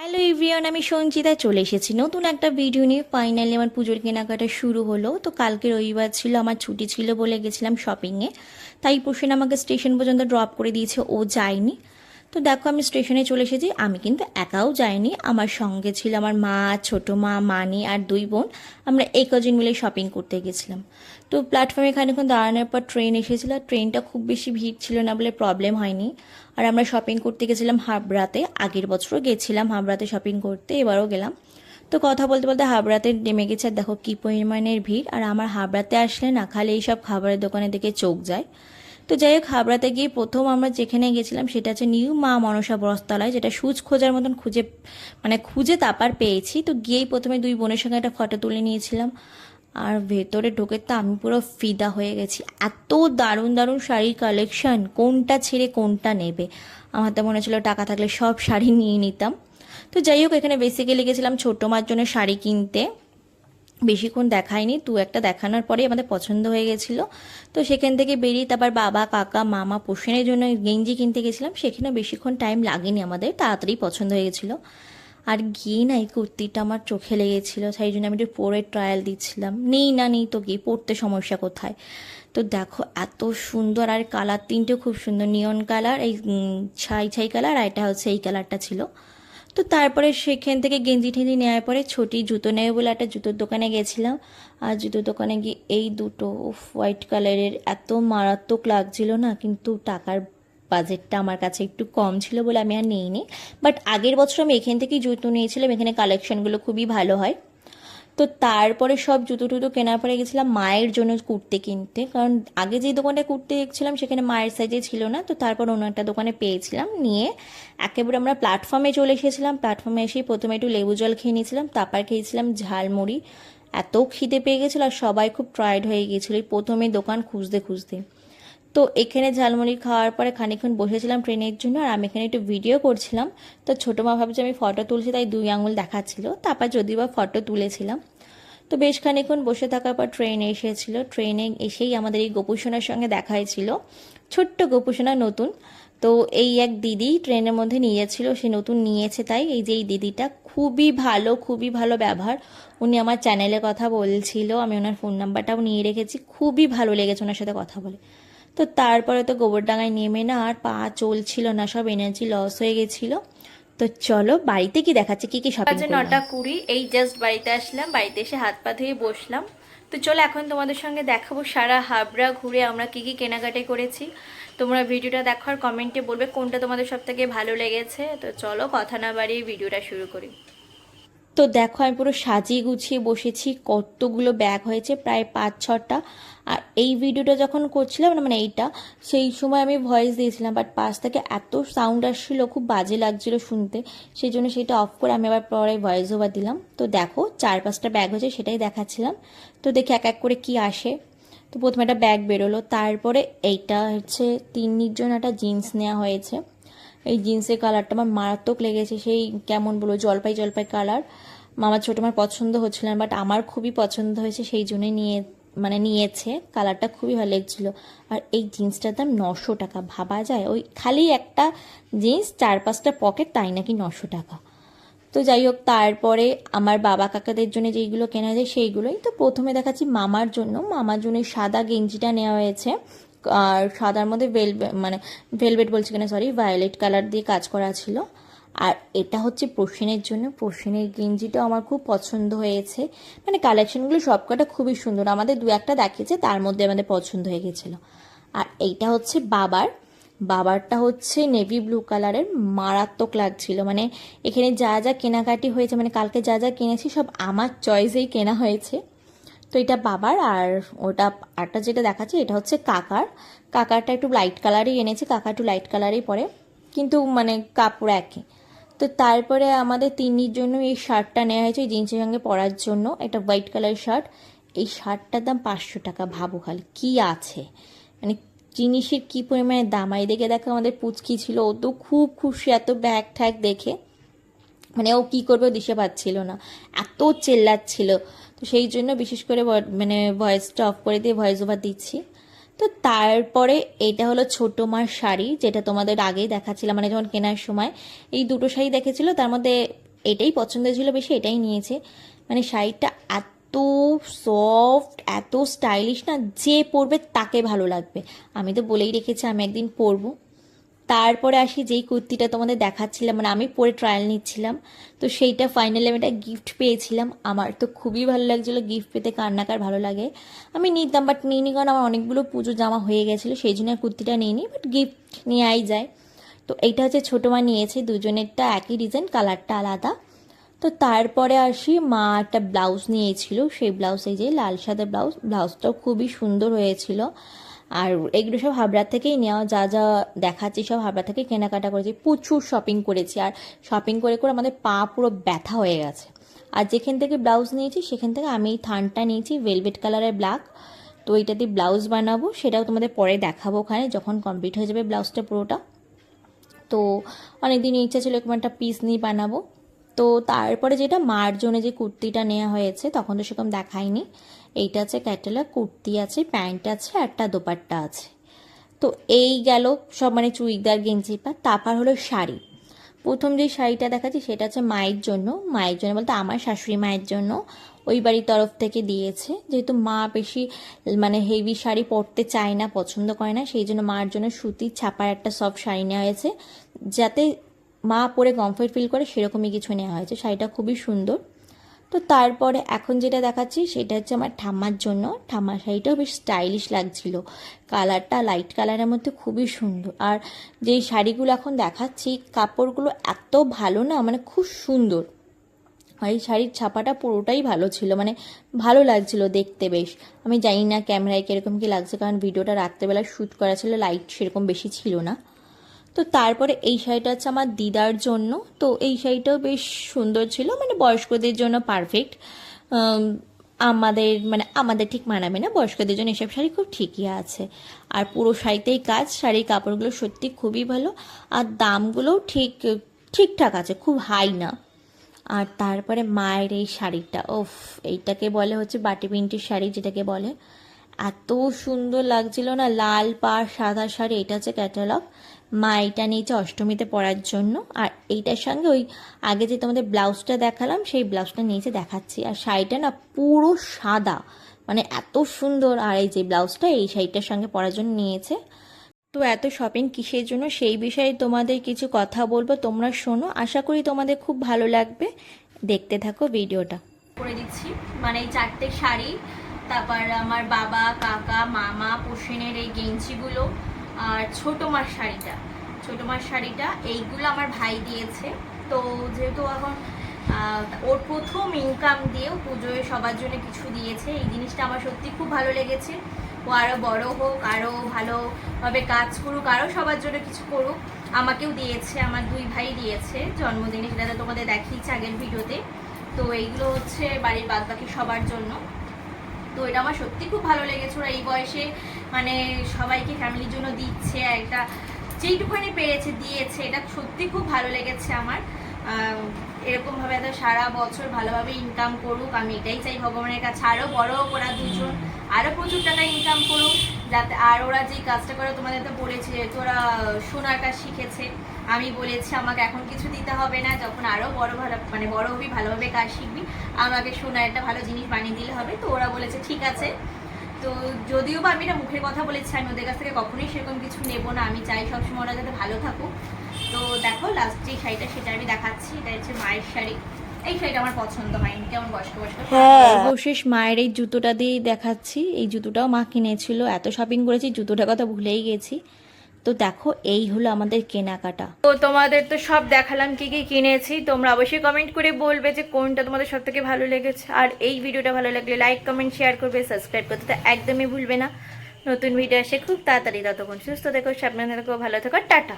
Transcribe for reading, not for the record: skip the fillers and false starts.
Hello everyone, আমি সঞ্চিতা চলে এসেছি নতুন একটা ভিডিও নিয়ে। ফাইনালি আমার পুজোর কেনাকাটা শুরু হলো। তো কালকে রবিবার ছিল, আমার ছুটি ছিল বলে গেছিলাম শপিংয়ে। তাই পোষণ আমাকে স্টেশন পর্যন্ত ড্রপ করে দিয়েছে, ও যায়নি। তো দেখো আমি স্টেশনে চলে এসেছি। আমি কিন্তু একাও যাইনি, আমার সঙ্গে ছিল আমার মা, ছোটো মা, মানি আর দুই বোন। আমরা এই কজন মিলে শপিং করতে গেছিলাম। তো প্ল্যাটফর্মে খানিক্ষণ দাঁড়ানোর পর ট্রেন এসেছিলো। ট্রেনটা খুব বেশি ভিড় ছিল না বলে প্রবলেম হয়নি। আর আমরা শপিং করতে গেছিলাম হাবড়াতে। আগের বছরও গেছিলাম হাবড়াতে শপিং করতে, এবারও গেলাম। তো কথা বলতে বলতে হাবড়াতে নেমে গেছে। আর দেখো কী পরিমাণের ভিড়। আর আমার হাবড়াতে আসলে না খালি এইসব খাবারের দোকানে দেখে চোখ যায়। তো যাই হোক, হাবড়াতে গিয়ে প্রথম আমরা যেখানে গেছিলাম সেটা হচ্ছে নিউ মা মনসা বস্ত্রালয়, যেটা সুচ খোঁজার মতন খুঁজে তারপর পেয়েছি। তো গিয়েই প্রথমে দুই বোনের সঙ্গে একটা ফটো তুলে নিয়েছিলাম। আর ভেতরে ঢোকে তো আমি পুরো ফিদা হয়ে গেছি। এত দারুণ দারুণ শাড়ির কালেকশন, কোনটা ছেড়ে কোনটা নেবে। আমার তো মনে হচ্ছিল টাকা থাকলে সব শাড়ি নিয়ে নিতাম। তো যাই হোক, এখানে বেসিক্যালি গেছিলাম ছোটো মার জন্য শাড়ি কিনতে। বেশিক্ষণ দেখায়নি, দু একটা দেখানোর পরেই আমাদের পছন্দ হয়ে গেছিলো। তো সেখান থেকে বেরিয়ে তারপর বাবা, কাকা, মামা, পোষণের জন্য গেঞ্জি কিনতে গেছিলাম। সেখানেও বেশিক্ষণ টাইম লাগেনি, আমাদের তাড়াতাড়ি পছন্দ হয়ে গেছিলো। আর গিয়ে না এই কুর্তিটা আমার চোখে লেগেছিলো, সেই জন্য আমি একটু পরে ট্রায়াল দিচ্ছিলাম। নেই তো কি, পরতে সমস্যা কোথায়। তো দেখো এত সুন্দর, আর কালার তিনটে খুব সুন্দর, নিয়ন কালার, এই ছাই ছাই কালার, আর এটা হচ্ছে এই কালারটা ছিল। তো তারপরে সেখান থেকে গেঞ্জি ঠেঞ্জি নেওয়ার পরে ছোটি জুতো নেবে বলে একটা জুতোর দোকানে গেছিলাম। আর জুতোর দোকানে গিয়ে এই দুটো হোয়াইট কালারের এত মারাত্মক লাগছিল না, কিন্তু টাকার বাজেটটা আমার কাছে একটু কম ছিল বলে আমি আর নিইনি। বাট আগের বছর আমি এখান থেকেই জুতো নিয়েছিলাম, এখানে কালেকশনগুলো খুবই ভালো হয়। তো তারপরে সব জুতো টুতো কেনার পরে গেছিলাম মায়ের জন্য কুর্তি কিনতে, কারণ আগে যে দোকানটা কুর্তি দেখছিলাম সেখানে মায়ের সাইজে ছিল না। তো তারপর অন্য একটা দোকানে পেয়েছিলাম, নিয়ে একেবারে আমরা প্ল্যাটফর্মে চলে এসেছিলাম। প্ল্যাটফর্মে এসেই প্রথমে একটু লেবু জল খেয়ে নিয়েছিলাম, তারপর খেয়েছিলাম ঝালমুড়ি। এত খিদে পেয়ে গেছিলো আর সবাই খুব টায়ার্ড হয়ে গিয়েছিলো এই প্রথমে দোকান খুঁজতে খুঁজতে। তো এখানে ঝালমুড়ি খাওয়ার পরে খানিকক্ষণ বসেছিলাম ট্রেনের জন্য, আর আমি এখানে একটু ভিডিও করছিলাম। তো ছোটো মা ভাবছে আমি ফটো তুলছি, তাই দুই আঙুল দেখাচ্ছিল। তারপর যদিও বা ফটো তুলেছিলাম। তো বেশ খানিকক্ষণ বসে থাকার পর ট্রেন এসেছিল। ট্রেনে এসেই আমাদের এই গোপুসোনার সঙ্গে দেখা হয়েছিল, ছোট্ট গোপুসোনা নতুন। তো এই এক দিদি ট্রেনের মধ্যে নিয়েছিল, সে নতুন নিয়েছে। তাই এই যে এই দিদিটা খুবই ভালো ব্যবহার। উনি আমার চ্যানেলের কথা বলছিল, আমি ওনার ফোন নাম্বারটাও নিয়ে রেখেছি। খুবই ভালো লেগেছে ওনার সাথে কথা বলে। তো তারপরে তো গোবরডাঙ্গায় নেমে না আর পা চলছিল না, সব এনার্জি লস হয়ে গেছিলো। তো চলো বাড়িতে কি দেখাচ্ছে, কি কি শপিং করলাম। 9:20, এই জাস্ট বাড়িতে আসলাম। বাড়িতে এসে হাত পা ধুয়ে বসলাম। তো চলো এখন তোমাদের সঙ্গে দেখাবো সারা হাবড়া ঘুরে আমরা কি কি কেনাকাটি করেছি। তোমরা ভিডিওটা দেখার কমেন্টে বলবে কোনটা তোমাদের সব থেকে ভালো লেগেছে। তো চলো কথা না বাড়িয়ে ভিডিওটা শুরু করি। তো দেখো আমি পুরো সাজিয়ে গুছিয়ে বসেছি, কতগুলো ব্যাগ হয়েছে, প্রায় 5-6টা। আর এই ভিডিওটা যখন করছিলাম না, মানে এইটা, সেই সময় আমি ভয়েস দিয়েছিলাম, বাট পাশ থেকে এত সাউন্ড আসছিল, খুব বাজে লাগছিল শুনতে। সেই জন্য সেটা অফ করে আমি আবার পরে ভয়েস ওভার দিলাম। তো দেখো 4-5টা ব্যাগ হয়েছে, সেটাই দেখাচ্ছিলাম। তো দেখি এক এক করে কি আসে। তো প্রথমে একটা ব্যাগ বেরোলো, তারপরে এইটা হচ্ছে তিন্নির জন্য একটা জিন্স নেওয়া হয়েছে। এই জিন্সের কালারটা আমার মারাত্মক লেগেছে, সেই কেমন বলবো জলপাই জলপাই কালার। আমার ছোটো আমার পছন্দ হচ্ছিল না, বাট আমার খুবই পছন্দ হয়েছে, সেই জন্যই নিয়েছে। কালারটা খুবই ভালো লেগেছিলো। আর এই জিন্সটার দাম 900 টাকা, ভাবা যায় ওই খালি একটা জিন্স 4-5টা পকেট, তাই নাকি 900 টাকা। তো যাই হোক, তারপরে আমার বাবা কাকাদের জন্য যেইগুলো কেনা যায় সেইগুলোই। তো প্রথমে দেখাচ্ছি মামার জন্য সাদা গেঞ্জিটা নেওয়া হয়েছে। আর সাদার মধ্যে ভেলভেট বলছি কিনা সরি, ভায়োলেট কালার দিয়ে কাজ করা ছিল। আর এটা হচ্ছে প্রসেনের জন্য, প্রসেনের গেঞ্জিটাও আমার খুব পছন্দ হয়েছে। মানে কালেকশনগুলো সবকটা খুবই সুন্দর, আমাদের দু একটা দেখিয়েছে, তার মধ্যে আমাদের পছন্দ হয়ে গেছিলো। আর এইটা হচ্ছে বাবারটা হচ্ছে নেভি ব্লু কালারের, মারাত্মক লাগছিল। মানে এখানে যা যা কেনাকাটি হয়েছে, মানে কালকে যা যা কিনেছি সব আমার চয়েসেই কেনা হয়েছে। তো এটা বাবার। আর ওটা আরটা যেটা দেখাচ্ছে এটা হচ্ছে কাকারটা একটু লাইট কালারই এনেছে, কাকা একটু লাইট কালারই পরে, কিন্তু মানে কাপড় একই। তো তারপরে আমাদের তিন্নির জন্য এই শার্টটা নেওয়া হয়েছে, এই জিন্সের সঙ্গে পরার জন্য, একটা হোয়াইট কালারের শার্ট। এই শার্টটার দাম 500 টাকা, ভাবো খালি কি আছে, মানে জিনিসের কি পরিমাণে দাম। আর এদিকে দেখো আমাদের পুচকি ছিল, ও তো খুব খুশি এত ব্যাগ ঠ্যাগ দেখে, মানে ও কী করবে দিশে পাচ্ছিল না, এত চেল্লাচ্ছিল। তো সেই জন্য বিশেষ করে মানে ভয়েসটা অফ করে দিয়ে ভয়েস ওভার দিচ্ছি। তো তারপরে এটা হলো ছোটো মার শাড়ি, যেটা তোমাদের আগেই দেখাচ্ছিলাম, মানে যখন কেনার সময় এই দুটো শাড়ি দেখেছিল, তার মধ্যে এটাই পছন্দ ছিল বেশি, এটাই নিয়েছে। মানে শাড়িটা এত সফট, এত স্টাইলিশ না, যে পরবে তাকে ভালো লাগবে। আমি তো বলেই রেখেছি আমি একদিন পরবো। তারপরে আসি যেই কুর্তিটা তোমাদের দেখাচ্ছিলাম, মানে আমি পরে ট্রায়াল নিচ্ছিলাম, তো সেইটা ফাইনালি আমি একটা গিফট পেয়েছিলাম। আমার তো খুবই ভালো লাগছিলো, গিফট পেতে কার ভালো লাগে। আমি নিতাম বাট নিইনি, কারণ আমার অনেকগুলো পুজো জামা হয়ে গেছিলো, সেই জন্য কুর্তিটা নিইনি, বাট গিফট নেওয়াই যায়। তো এইটা হচ্ছে ছোটো মা নিয়েছে, দুজনেরটা একই ডিজাইন, কালারটা আলাদা। তো তারপরে আসি মা একটা ব্লাউজ নিয়েছিল, সেই ব্লাউজ, এই যে লাল সাদা ব্লাউজটাও খুবই সুন্দর হয়েছিল। আর এগুলো সব হাবড়া থেকেই নেওয়া, যা যা দেখাচ্ছি সব হাবড়া থেকে কেনাকাটা করেছি, প্রচুর শপিং করেছি। আর শপিং করে করে আমাদের পা পুরো ব্যথা হয়ে গেছে। আর যেখান থেকে ব্লাউজ নিয়েছি সেখান থেকে আমি এই থানটা নিয়েছি ভেলভেট কালারের ব্ল্যাক। তো এইটা দিয়ে ব্লাউজ বানাবো, সেটাও তোমাদের পরে দেখাবো ওখানে যখন কমপ্লিট হয়ে যাবে ব্লাউজটা পুরোটা। তো অনেকদিন ইচ্ছা ছিল এরকম একটা পিস নিয়ে বানাবো। তো তারপরে যেটা মার জন্য যে কুর্তিটা নেওয়া হয়েছে, তখন তো সেরকম দেখাইনি। এইটা আছে ক্যাটালগ, কুর্তি আছে, প্যান্ট আছে, একটা দোপাট্টা আছে। তো এই গেল সব, মানে চুড়িদার গেঞ্জি পা। তারপর হলো শাড়ি। প্রথম যে শাড়িটা দেখাচ্ছি সেটা হচ্ছে মায়ের জন্য। মায়ের জন্য বলতে আমার শাশুড়ি মায়ের জন্য ওই বাড়ির তরফ থেকে দিয়েছে, যেহেতু মা বেশি মানে হেভি শাড়ি পরতে চায় না, পছন্দ করে না, সেই জন্য মার জন্য সুতির ছাপার একটা সফট শাড়ি নেওয়া হয়েছে, যাতে মা পরে কমফোর্ট ফিল করে, সেরকমই কিছু নেওয়া হয়েছে। শাড়িটা খুবই সুন্দর। তো তারপরে এখন যেটা দেখাচ্ছি সেটা হচ্ছে আমার ঠাম্মার জন্য। ঠাম্মার শাড়িটাও বেশ স্টাইলিশ লাগছিল, কালারটা লাইট কালারের মধ্যে খুবই সুন্দর। আর যেই শাড়িগুলো এখন দেখাচ্ছি কাপড়গুলো এত ভালো না, মানে খুব সুন্দর। আর এই শাড়ির ছাপাটা পুরোটাই ভালো ছিল, মানে ভালো লাগছিল দেখতে বেশ। আমি জানি না ক্যামেরায় কীরকম কী লাগছে, কারণ ভিডিওটা রাত্রেবেলা শ্যুট করা ছিল, লাইট সেরকম বেশি ছিল না। তো তারপরে এই শাড়িটা হচ্ছে আমার দিদার জন্য। তো এই শাড়িটাও বেশ সুন্দর ছিল, মানে বয়স্কদের জন্য পারফেক্ট। আমাদের ঠিক মানাবে না, বয়স্কদের জন্য এসব শাড়ি খুব ঠিকই আছে। আর পুরো শাড়িতেই কাজ, শাড়ির কাপড়গুলো সত্যি খুবই ভালো, আর দামগুলোও ঠিকঠাক আছে, খুব হাই না। আর তারপরে মায়ের এই শাড়িটা, এইটাকে বলে হচ্ছে বাটি প্রিন্টের শাড়ি যেটাকে বলে, এত সুন্দর লাগছিল না, লাল পাড় সাদা শাড়ি। এটা হচ্ছে ক্যাটালগ, মা এটা নিয়েছে অষ্টমীতে পরার জন্য। আর এইটার সঙ্গে ওই আগে যে তোমাদের ব্লাউজটা দেখালাম সেই ব্লাউজটা নিয়েছে, দেখাচ্ছি। আর শাড়িটা না পুরো সাদা, মানে এত সুন্দর। আর এই যে ব্লাউজটা এই শাড়িটার সঙ্গে পরার জন্য নিয়েছে। তো এত শপিং কিসের জন্য সেই বিষয়ে তোমাদের কিছু কথা বলবো, তোমরা শোনো, আশা করি তোমাদের খুব ভালো লাগবে, দেখতে থাকো ভিডিওটা। করে দিচ্ছি মানে এই 4টে শাড়ি, তারপর আমার বাবা কাকা মামা পোষেনের এই গেঞ্জিগুলো, আর ছোটো মার শাড়িটা এইগুলো আমার ভাই দিয়েছে। তো যেহেতু এখন ওর প্রথম ইনকাম দিয়েও পুজোয় সবার জন্য কিছু দিয়েছে, এই জিনিসটা আমার সত্যি খুব ভালো লেগেছে। ও আরও বড় হোক, আরও ভালোভাবে কাজ করুক, আরও সবার জন্য কিছু করুক। আমাকেও দিয়েছে, আমার 2 ভাই দিয়েছে জন্মদিনে, সেটা তোমাদের দেখিয়েছি আগের ভিডিওতে। তো এইগুলো হচ্ছে বাড়ির বাদবাকি সবার জন্য। তো এটা আমার সত্যি খুব ভালো লেগেছে, ওরা এই বয়সে মানে সবাইকে ফ্যামিলির জন্য দিচ্ছে, একটা যেইটুকুনি পেরেছে দিয়েছে, এটা সত্যি খুব ভালো লেগেছে আমার। এরকমভাবে এত সারা বছর ভালোভাবে ইনকাম করুক, আমি এটাই চাই ভগবানের কাছে। আরও বড় হোক ওরা দুজন, আরও প্রচুর টাকা ইনকাম করুক, যাতে আর ওরা যেই কাজটা করে তোমাদের তো বলেছে, যেহেতু ওরা সোনার কাজ শিখেছে, আমি বলেছি আমাকে এখন কিছু দিতে হবে না, যখন আরও বড় হবি, ভালোভাবে কাজ শিখবি, আমাকে সোনার একটা ভালো জিনিস বানিয়ে দিলে হবে। তো ওরা বলেছে ঠিক আছে। তো যদিও বা আমি এটা মুখের কথা বলেছি, আমি ওদের কাছ থেকে কখনোই সেরকম কিছু নেবো না, আমি চাই সবসময় ওরা যাতে ভালো থাকুক। তো দেখো লাস্ট যে শাড়িটা সেটা আমি দেখাচ্ছি, এটা হচ্ছে মায়ের শাড়ি। এই শাড়িটা আমার পছন্দ হয়নি, কেমন বয়স্ক সর্বশেষ মায়ের এই জুতোটা দিয়েই দেখাচ্ছি। এই জুতোটাও মা কিনেছিল, এত শপিং করেছি জুতোটার কথা ভুলেই গেছি। তো দেখো এই হলো আমাদের কেনাকাটা। তো তোমাদের তো সব দেখালাম কি কি কিনেছি, তোমরা অবশ্যই কমেন্ট করে বলবে যে কোনটা তোমাদের সব থেকে ভালো লেগেছে। আর এই ভিডিওটা ভালো লাগলে লাইক কমেন্ট শেয়ার করবে, সাবস্ক্রাইব করতে তো একদমই ভুলবে না। নতুন ভিডিও আসে খুব তাড়াতাড়ি, ততক্ষণ সুস্থ থেকো, সাবধানে থেকো, ভালো থেকো, টাটা।